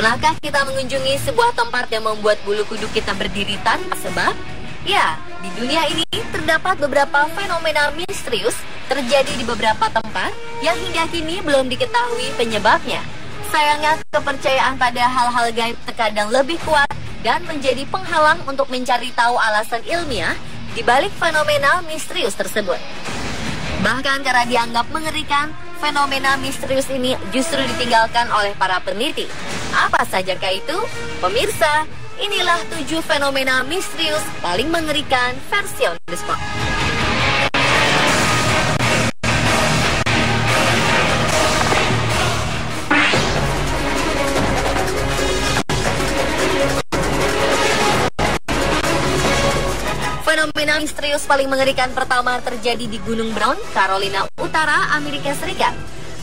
Pernahkah kita mengunjungi sebuah tempat yang membuat bulu kuduk kita berdiri tanpa sebab? Ya, di dunia ini terdapat beberapa fenomena misterius terjadi di beberapa tempat yang hingga kini belum diketahui penyebabnya. Sayangnya, kepercayaan pada hal-hal gaib terkadang lebih kuat dan menjadi penghalang untuk mencari tahu alasan ilmiah di balik fenomena misterius tersebut. Bahkan karena dianggap mengerikan, fenomena misterius ini justru ditinggalkan oleh para peneliti. Apa sajakah itu? Pemirsa, inilah 7 fenomena misterius paling mengerikan versi On The Spot. Fenomena misterius paling mengerikan pertama terjadi di Gunung Brown, Carolina Utara, Amerika Serikat.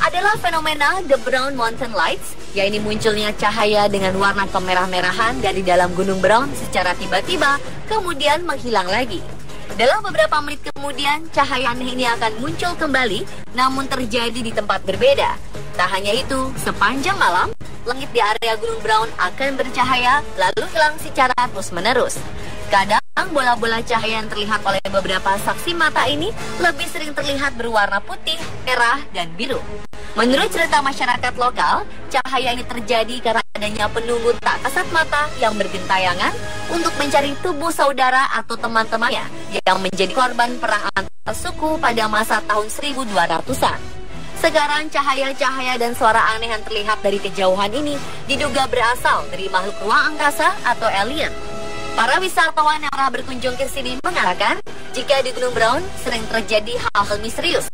Adalah fenomena The Brown Mountain Lights, yaitu munculnya cahaya dengan warna kemerah-merahan dari dalam Gunung Brown secara tiba-tiba, kemudian menghilang lagi. Dalam beberapa menit kemudian, cahaya aneh ini akan muncul kembali, namun terjadi di tempat berbeda. Tak hanya itu, sepanjang malam, langit di area Gunung Brown akan bercahaya, lalu hilang secara terus-menerus. Kadang, bola-bola cahaya yang terlihat oleh beberapa saksi mata ini lebih sering terlihat berwarna putih, merah, dan biru. Menurut cerita masyarakat lokal, cahaya ini terjadi karena adanya penunggu tak kasat mata yang bergentayangan untuk mencari tubuh saudara atau teman-temannya yang menjadi korban perang antar suku pada masa tahun 1200-an. Sekarang cahaya-cahaya dan suara aneh yang terlihat dari kejauhan ini diduga berasal dari makhluk ruang angkasa atau alien. Para wisatawan yang pernah berkunjung ke sini mengatakan jika di Gunung Brown sering terjadi hal-hal misterius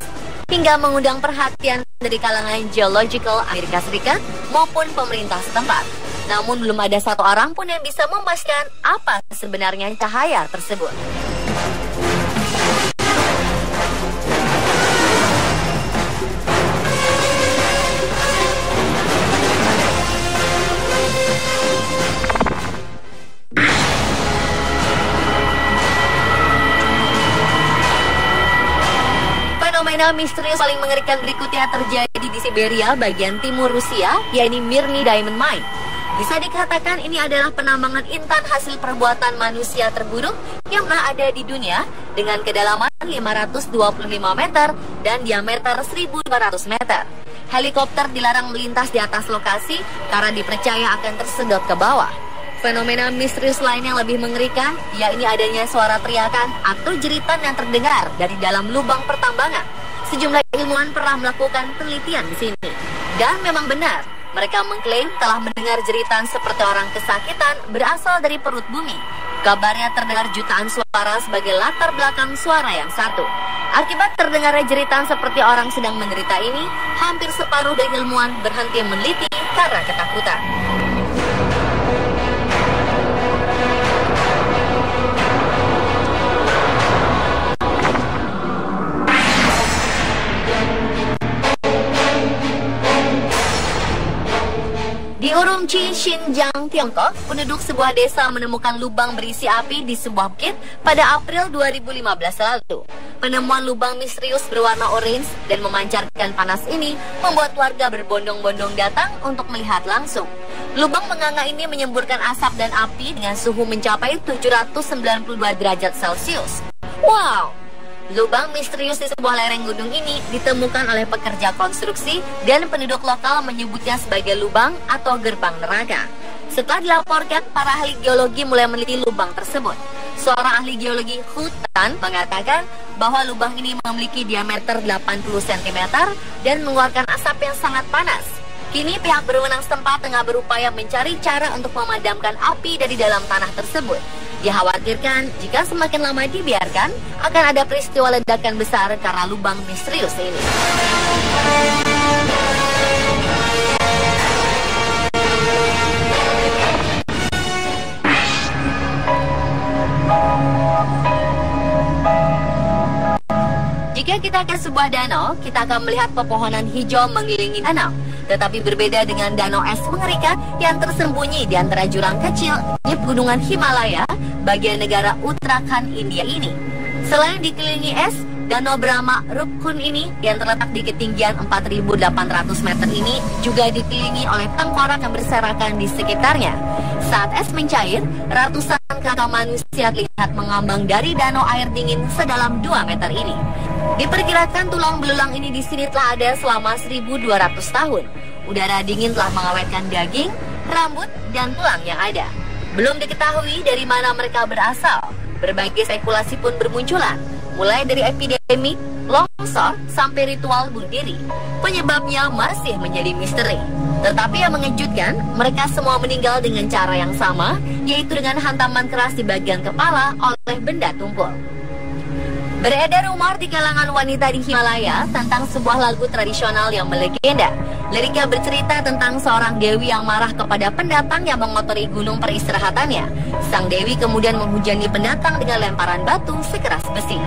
hingga mengundang perhatian dari kalangan geological Amerika Serikat maupun pemerintah setempat. Namun belum ada satu orang pun yang bisa memastikan apa sebenarnya cahaya tersebut. Fenomena misterius paling mengerikan berikutnya terjadi di Siberia bagian timur Rusia, yaitu Mirny Diamond Mine. Bisa dikatakan ini adalah penambangan intan hasil perbuatan manusia terburuk yang pernah ada di dunia dengan kedalaman 525 meter dan diameter 1.200 meter. Helikopter dilarang melintas di atas lokasi karena dipercaya akan tersedot ke bawah. Fenomena misterius lain yang lebih mengerikan, yakni adanya suara teriakan atau jeritan yang terdengar dari dalam lubang pertambangan. Sejumlah ilmuwan pernah melakukan penelitian di sini. Dan memang benar, mereka mengklaim telah mendengar jeritan seperti orang kesakitan berasal dari perut bumi. Kabarnya terdengar jutaan suara sebagai latar belakang suara yang satu. Akibat terdengarnya jeritan seperti orang sedang menderita ini, hampir separuh dari ilmuwan berhenti meneliti karena ketakutan. Di Urumqi, Xinjiang, Tiongkok, penduduk sebuah desa menemukan lubang berisi api di sebuah bukit pada April 2015 lalu. Penemuan lubang misterius berwarna orange dan memancarkan panas ini membuat warga berbondong-bondong datang untuk melihat langsung. Lubang menganga ini menyemburkan asap dan api dengan suhu mencapai 792 derajat Celcius. Wow! Lubang misterius di sebuah lereng gunung ini ditemukan oleh pekerja konstruksi dan penduduk lokal menyebutnya sebagai lubang atau gerbang neraka. Setelah dilaporkan, para ahli geologi mulai meneliti lubang tersebut. Seorang ahli geologi hutan mengatakan bahwa lubang ini memiliki diameter 80 cm dan mengeluarkan asap yang sangat panas. Kini pihak berwenang setempat tengah berupaya mencari cara untuk memadamkan api dari dalam tanah tersebut. Dikhawatirkan jika semakin lama dibiarkan, akan ada peristiwa ledakan besar karena lubang misterius ini. Jika kita ke sebuah danau, kita akan melihat pepohonan hijau mengelilingi danau. Tetapi berbeda dengan danau es mengerikan yang tersembunyi di antara jurang kecil di pegunungan Himalaya, bagian negara Uttarakhand, India ini. Selain dikelilingi es, Danau Brahma Rukun ini yang terletak di ketinggian 4.800 meter ini juga dikelilingi oleh tengkorak yang berserakan di sekitarnya. Saat es mencair, ratusan kakak manusia terlihat mengambang dari danau air dingin sedalam 2 meter ini. Diperkirakan tulang belulang ini di sini telah ada selama 1.200 tahun. Udara dingin telah mengawetkan daging, rambut, dan tulang yang ada. Belum diketahui dari mana mereka berasal. Berbagai spekulasi pun bermunculan, mulai dari epidemi, longsor, sampai ritual bunuh diri. Penyebabnya masih menjadi misteri. Tetapi yang mengejutkan, mereka semua meninggal dengan cara yang sama, yaitu dengan hantaman keras di bagian kepala oleh benda tumpul. Beredar rumor di kalangan wanita di Himalaya tentang sebuah lagu tradisional yang melegenda. Liriknya bercerita tentang seorang dewi yang marah kepada pendatang yang mengotori gunung peristirahatannya. Sang dewi kemudian menghujani pendatang dengan lemparan batu sekeras besi.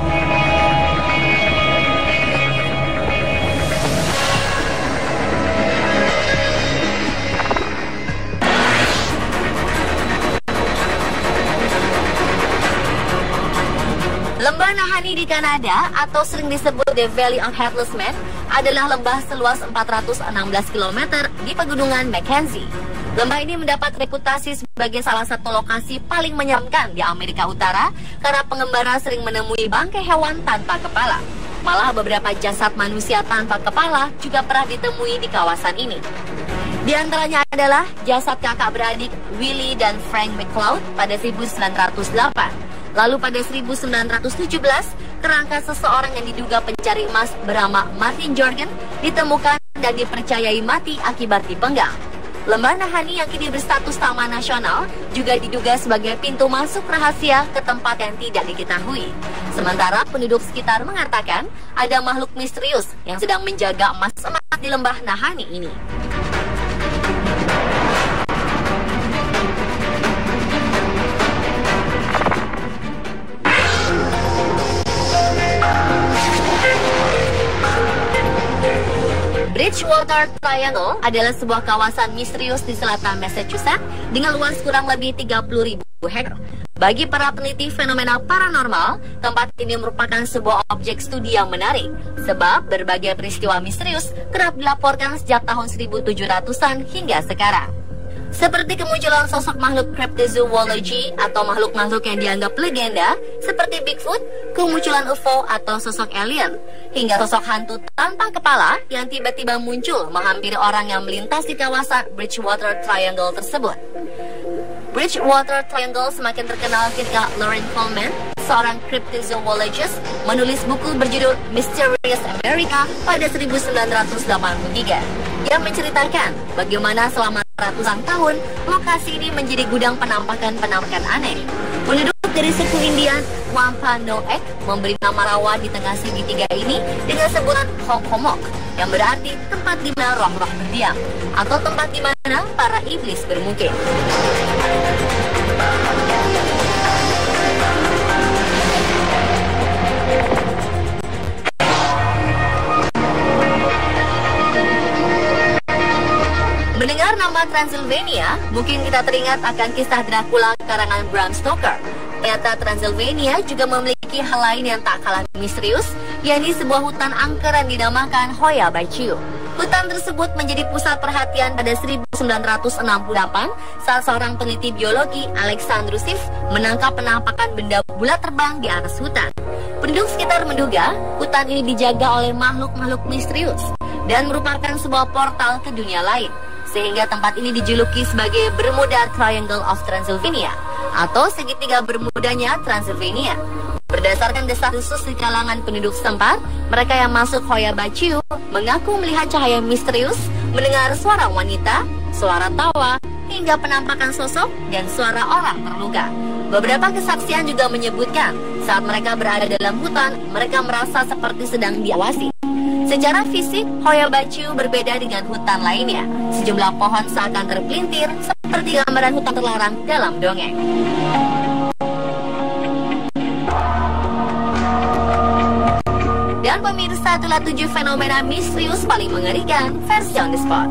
Lembah Nahanni di Kanada atau sering disebut The Valley of Headless Man adalah lembah seluas 416 km di pegunungan Mackenzie. Lembah ini mendapat reputasi sebagai salah satu lokasi paling menyeramkan di Amerika Utara karena pengembara sering menemui bangkai hewan tanpa kepala. Malah beberapa jasad manusia tanpa kepala juga pernah ditemui di kawasan ini. Di antaranya adalah jasad kakak beradik Willie dan Frank McCloud pada 1908. Lalu pada 1917, kerangka seseorang yang diduga pencari emas bernama Martin Jorgen ditemukan dan dipercayai mati akibat dipenggal. Lembah Nahanni yang kini berstatus taman nasional juga diduga sebagai pintu masuk rahasia ke tempat yang tidak diketahui. Sementara penduduk sekitar mengatakan ada makhluk misterius yang sedang menjaga emas-emas di lembah Nahanni ini. Bridgewater Triangle adalah sebuah kawasan misterius di selatan Massachusetts dengan luas kurang lebih 30.000 hektar. Bagi para peneliti fenomena paranormal, tempat ini merupakan sebuah objek studi yang menarik, sebab berbagai peristiwa misterius kerap dilaporkan sejak tahun 1700-an hingga sekarang. Seperti kemunculan sosok makhluk cryptozoology atau makhluk-makhluk yang dianggap legenda seperti Bigfoot, kemunculan UFO atau sosok alien, hingga sosok hantu tanpa kepala yang tiba-tiba muncul menghampiri orang yang melintas di kawasan Bridgewater Triangle tersebut. Bridgewater Triangle semakin terkenal ketika Loren Coleman, seorang cryptozoologist, menulis buku berjudul Mysterious America pada 1983 yang menceritakan bagaimana selama ratusan tahun lokasi ini menjadi gudang penampakan-penampakan aneh. Penduduk dari suku Indian Wampanoag memberi nama rawa di tengah segitiga ini dengan sebutan Hockomock, yang berarti tempat di mana roh-roh berdiam atau tempat di mana para iblis bermukim. Mendengar nama Transylvania, mungkin kita teringat akan kisah Dracula karangan Bram Stoker. Ternyata Transylvania juga memiliki hal lain yang tak kalah misterius, yakni sebuah hutan angker yang dinamakan Hoya Baciu. Hutan tersebut menjadi pusat perhatian pada 1968 saat seorang peneliti biologi, Alexandru Sif, menangkap penampakan benda bulat terbang di atas hutan. Penduduk sekitar menduga hutan ini dijaga oleh makhluk-makhluk misterius dan merupakan sebuah portal ke dunia lain, sehingga tempat ini dijuluki sebagai Bermuda Triangle of Transylvania atau segitiga bermudanya Transylvania. Berdasarkan desas-desus di kalangan penduduk setempat, mereka yang masuk Hoya Baciu mengaku melihat cahaya misterius, mendengar suara wanita, suara tawa, hingga penampakan sosok dan suara orang terluka. Beberapa kesaksian juga menyebutkan saat mereka berada dalam hutan, mereka merasa seperti sedang diawasi. Secara fisik, Hoya Baciu berbeda dengan hutan lainnya. Sejumlah pohon seakan terpelintir seperti gambaran hutan terlarang dalam dongeng. Dan pemirsa, itulah 7 fenomena misterius paling mengerikan versi On The Spot.